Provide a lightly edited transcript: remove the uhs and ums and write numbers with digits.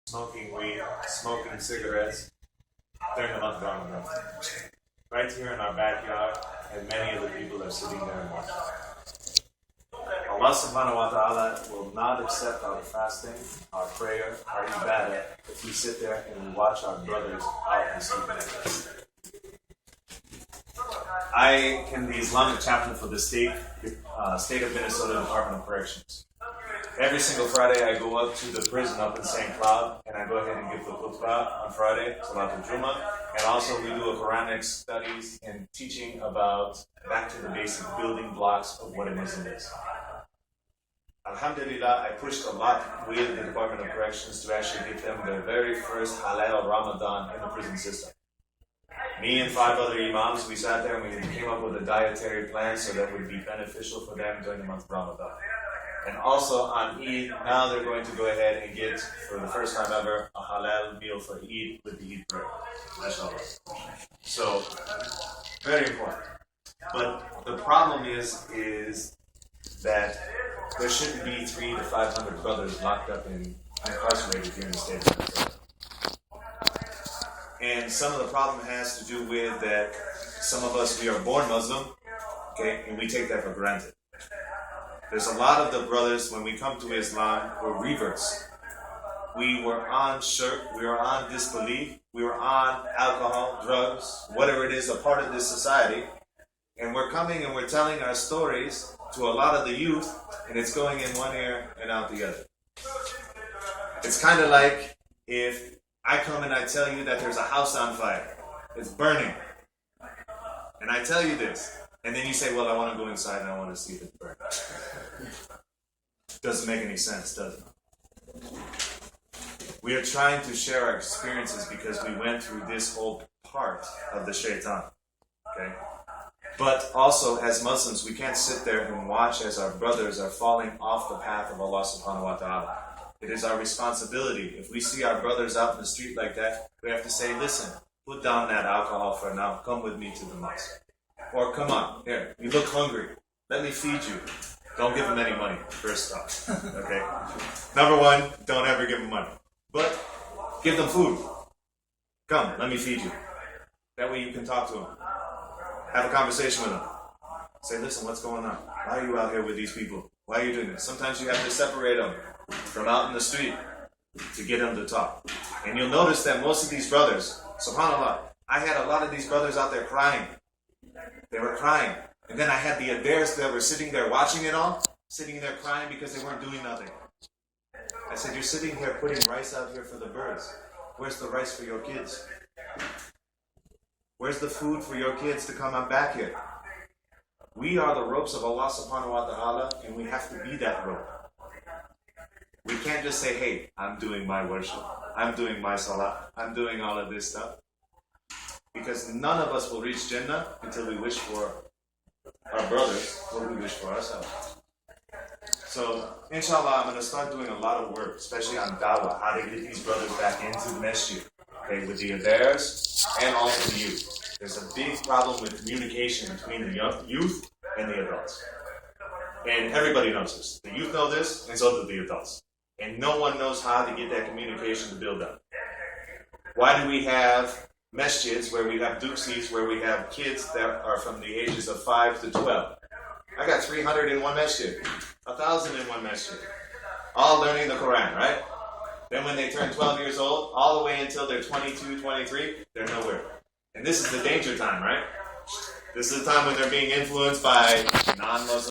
smoking weed, smoking cigarettes during the month of Ramadan. Right here in our backyard, and many of the people are sitting there and watching. Allah subhanahu wa ta'ala will not accept our fasting, our prayer, our ibadah if we sit there and we watch our brothers out and sleeping. I am the Islamic chaplain for the state of Minnesota Department of Corrections. Every single Friday I go up to the prison up in St. Cloud and I go ahead and give the khutbah on Friday, Salatul Jummah, and also we do a Quranic studies and teaching about back to the basic building blocks of what a Muslim is. Alhamdulillah, I pushed a lot with the Department of Corrections to actually get them their very first halal Ramadan in the prison system. Me and 5 other imams, we sat there and we came up with a dietary plan so that would be beneficial for them during the month of Ramadan. And also on Eid, now they're going to go ahead and get, for the first time ever, a halal meal for Eid with the Eid bread. MashaAllah. So, very important. But the problem is that there shouldn't be 300 to 500 brothers locked up and incarcerated here in the state of Minnesota. And some of the problem has to do with that some of us, we are born Muslim, okay, and we take that for granted. There's a lot of the brothers, when we come to Islam, we're reverts. We were on shirk, we were on disbelief, we were on alcohol, drugs, whatever it is, a part of this society. And we're coming and we're telling our stories to a lot of the youth, and it's going in one ear and out the other. It's kind of like if I come and I tell you that there's a house on fire, it's burning, and I tell you this, and then you say, well, I want to go inside and I want to see if it's burning. Doesn't make any sense, does it? We are trying to share our experiences because we went through this whole part of the shaitan. Okay? But also, as Muslims, we can't sit there and watch as our brothers are falling off the path of Allah subhanahu wa ta'ala. It is our responsibility. If we see our brothers out in the street like that, we have to say, listen, put down that alcohol for now. Come with me to the mosque. Or come on, here, you look hungry. Let me feed you. Don't give them any money, first off. Okay? Number 1, don't ever give them money. But give them food. Come, let me feed you. That way you can talk to them. Have a conversation with them. Say, listen, what's going on? Why are you out here with these people? Why are you doing this? Sometimes you have to separate them from out in the street to get them to talk. And you'll notice that most of these brothers, subhanAllah, I had a lot of these brothers out there crying. They were crying. And then I had the adairs that were sitting there watching it all, sitting there crying because they weren't doing nothing. I said, you're sitting here putting rice out here for the birds. Where's the rice for your kids? Where's the food for your kids to come on back here? We are the ropes of Allah subhanahu wa ta'ala, and we have to be that rope. We can't just say, hey, I'm doing my worship, I'm doing my salah, I'm doing all of this stuff. Because none of us will reach Jannah until we wish for our brothers what we wish for ourselves. So, inshallah, I'm going to start doing a lot of work, especially on dawah, how to get these brothers back into the masjid, okay, with the adairs and also the youth. There's a big problem with communication between the youth and the adults. And everybody knows this. The youth know this, and so do the adults. And no one knows how to get that communication to build up. Why do we have masjids where we have duxies, where we have kids that are from the ages of 5 to 12? I got 300 in one masjid, 1,000 in one masjid, all learning the Quran, right? Then when they turn 12 years old, all the way until they're 22, 23, they're nowhere. And this is the danger time, right? This is the time when they're being influenced by non-Muslims.